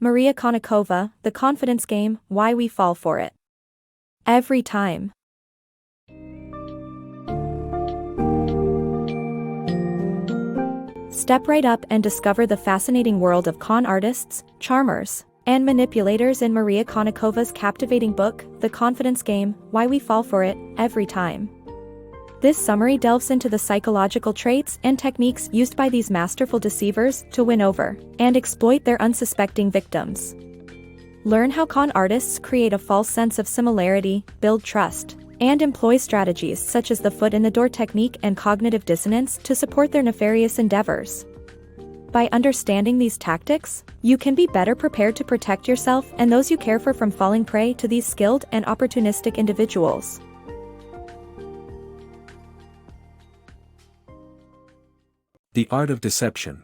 Maria Konnikova, The Confidence Game, Why We Fall for It. Every time. Step right up and discover the fascinating world of con artists, charmers, and manipulators in Maria Konnikova's captivating book, The Confidence Game, Why We Fall for It, Every Time. This summary delves into the psychological traits and techniques used by these masterful deceivers to win over and exploit their unsuspecting victims. Learn how con artists create a false sense of similarity, build trust, and employ strategies such as the foot-in-the-door technique and cognitive dissonance to support their nefarious endeavors. By understanding these tactics, you can be better prepared to protect yourself and those you care for from falling prey to these skilled and opportunistic individuals. The Art of Deception.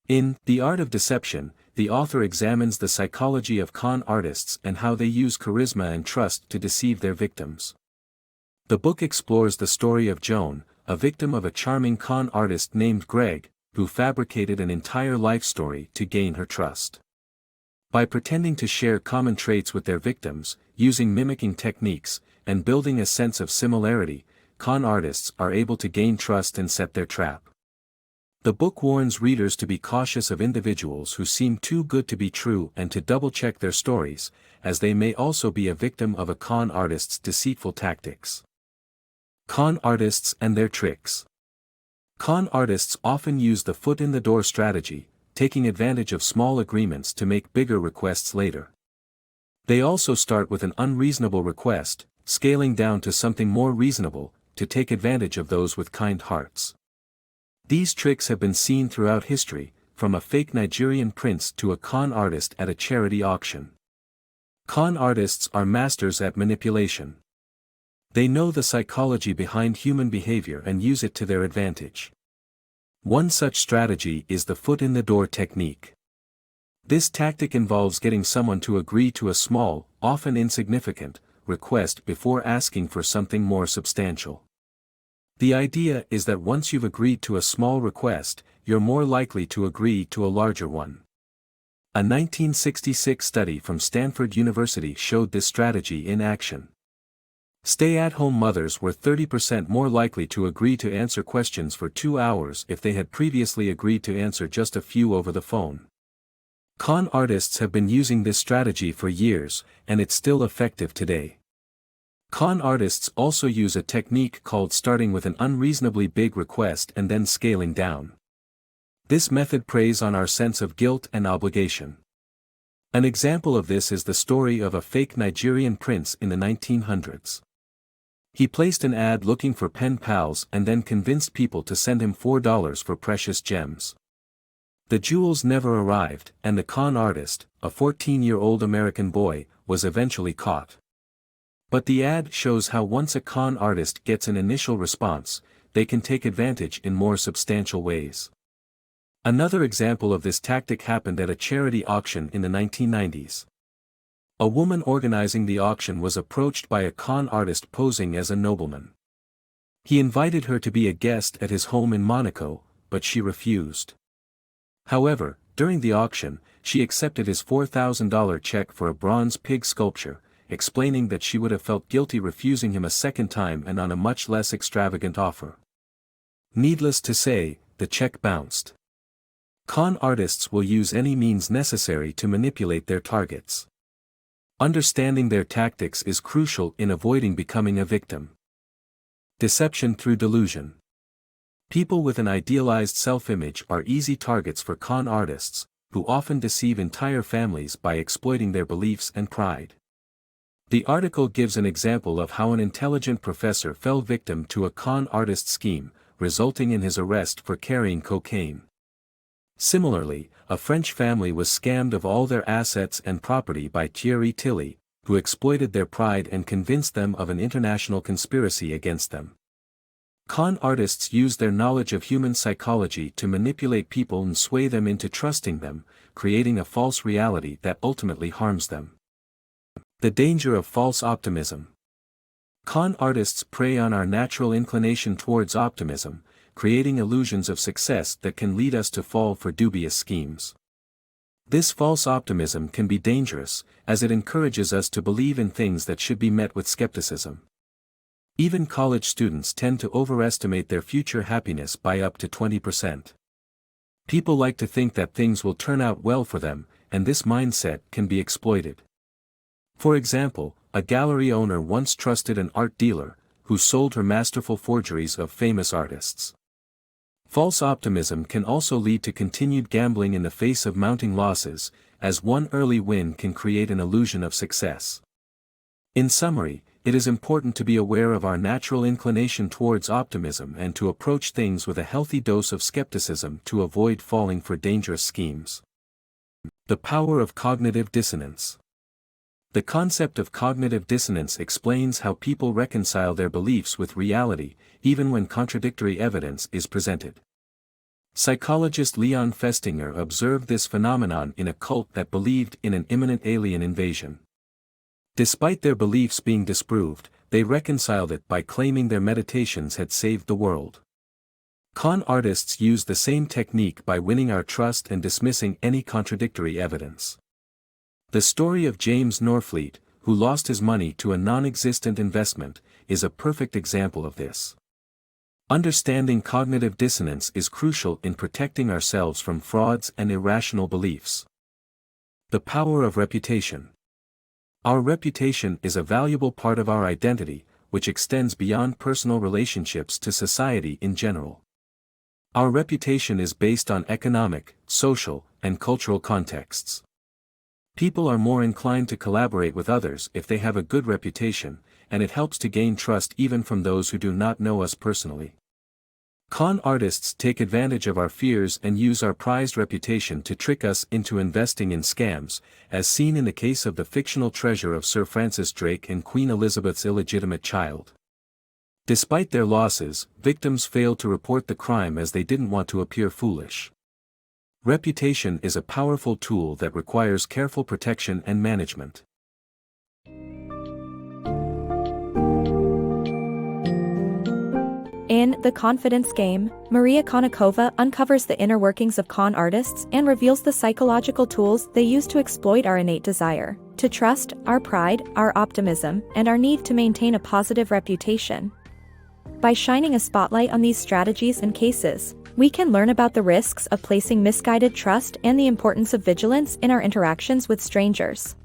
In The Art of Deception, the author examines the psychology of con artists and how they use charisma and trust to deceive their victims. The book explores the story of Joan, a victim of a charming con artist named Greg, who fabricated an entire life story to gain her trust. By pretending to share common traits with their victims, using mimicking techniques, and building a sense of similarity, con artists are able to gain trust and set their trap. The book warns readers to be cautious of individuals who seem too good to be true and to double-check their stories, as they may also be a victim of a con artist's deceitful tactics. Con artists and their tricks. Con artists often use the foot-in-the-door strategy, taking advantage of small agreements to make bigger requests later. They also start with an unreasonable request, scaling down to something more reasonable, to take advantage of those with kind hearts. These tricks have been seen throughout history, from a fake Nigerian prince to a con artist at a charity auction. Con artists are masters at manipulation. They know the psychology behind human behavior and use it to their advantage. One such strategy is the foot-in-the-door technique. This tactic involves getting someone to agree to a small, often insignificant, request before asking for something more substantial. The idea is that once you've agreed to a small request, you're more likely to agree to a larger one. A 1966 study from Stanford University showed this strategy in action. Stay-at-home mothers were 30% more likely to agree to answer questions for 2 hours if they had previously agreed to answer just a few over the phone. Con artists have been using this strategy for years, and it's still effective today. Con artists also use a technique called starting with an unreasonably big request and then scaling down. This method preys on our sense of guilt and obligation. An example of this is the story of a fake Nigerian prince in the 1900s. He placed an ad looking for pen pals and then convinced people to send him $4 for precious gems. The jewels never arrived, and the con artist, a 14-year-old American boy, was eventually caught. But the ad shows how once a con artist gets an initial response, they can take advantage in more substantial ways. Another example of this tactic happened at a charity auction in the 1990s. A woman organizing the auction was approached by a con artist posing as a nobleman. He invited her to be a guest at his home in Monaco, but she refused. However, during the auction, she accepted his $4,000 check for a bronze pig sculpture, explaining that she would have felt guilty refusing him a second time and on a much less extravagant offer. Needless to say, the check bounced. Con artists will use any means necessary to manipulate their targets. Understanding their tactics is crucial in avoiding becoming a victim. Deception through delusion. People with an idealized self-image are easy targets for con artists, who often deceive entire families by exploiting their beliefs and pride. The article gives an example of how an intelligent professor fell victim to a con artist scheme, resulting in his arrest for carrying cocaine. Similarly, a French family was scammed of all their assets and property by Thierry Tilly, who exploited their pride and convinced them of an international conspiracy against them. Con artists use their knowledge of human psychology to manipulate people and sway them into trusting them, creating a false reality that ultimately harms them. The danger of false optimism. Con artists prey on our natural inclination towards optimism, creating illusions of success that can lead us to fall for dubious schemes. This false optimism can be dangerous, as it encourages us to believe in things that should be met with skepticism. Even college students tend to overestimate their future happiness by up to 20%. People like to think that things will turn out well for them, and this mindset can be exploited. For example, a gallery owner once trusted an art dealer, who sold her masterful forgeries of famous artists. False optimism can also lead to continued gambling in the face of mounting losses, as one early win can create an illusion of success. In summary, it is important to be aware of our natural inclination towards optimism and to approach things with a healthy dose of skepticism to avoid falling for dangerous schemes. The power of cognitive dissonance. The concept of cognitive dissonance explains how people reconcile their beliefs with reality, even when contradictory evidence is presented. Psychologist Leon Festinger observed this phenomenon in a cult that believed in an imminent alien invasion. Despite their beliefs being disproved, they reconciled it by claiming their meditations had saved the world. Con artists use the same technique by winning our trust and dismissing any contradictory evidence. The story of James Norfleet, who lost his money to a non-existent investment, is a perfect example of this. Understanding cognitive dissonance is crucial in protecting ourselves from frauds and irrational beliefs. The power of reputation. Our reputation is a valuable part of our identity, which extends beyond personal relationships to society in general. Our reputation is based on economic, social, and cultural contexts. People are more inclined to collaborate with others if they have a good reputation, and it helps to gain trust even from those who do not know us personally. Con artists take advantage of our fears and use our prized reputation to trick us into investing in scams, as seen in the case of the fictional treasure of Sir Francis Drake and Queen Elizabeth's illegitimate child. Despite their losses, victims failed to report the crime as they didn't want to appear foolish. Reputation is a powerful tool that requires careful protection and management. In The Confidence Game, Maria Konnikova uncovers the inner workings of con artists and reveals the psychological tools they use to exploit our innate desire to trust, our pride, our optimism, and our need to maintain a positive reputation. By shining a spotlight on these strategies and cases, we can learn about the risks of placing misguided trust and the importance of vigilance in our interactions with strangers.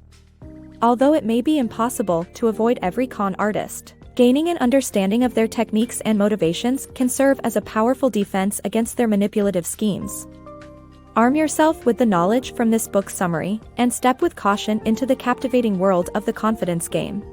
Although it may be impossible to avoid every con artist, gaining an understanding of their techniques and motivations can serve as a powerful defense against their manipulative schemes. Arm yourself with the knowledge from this book summary, and step with caution into the captivating world of The Confidence Game.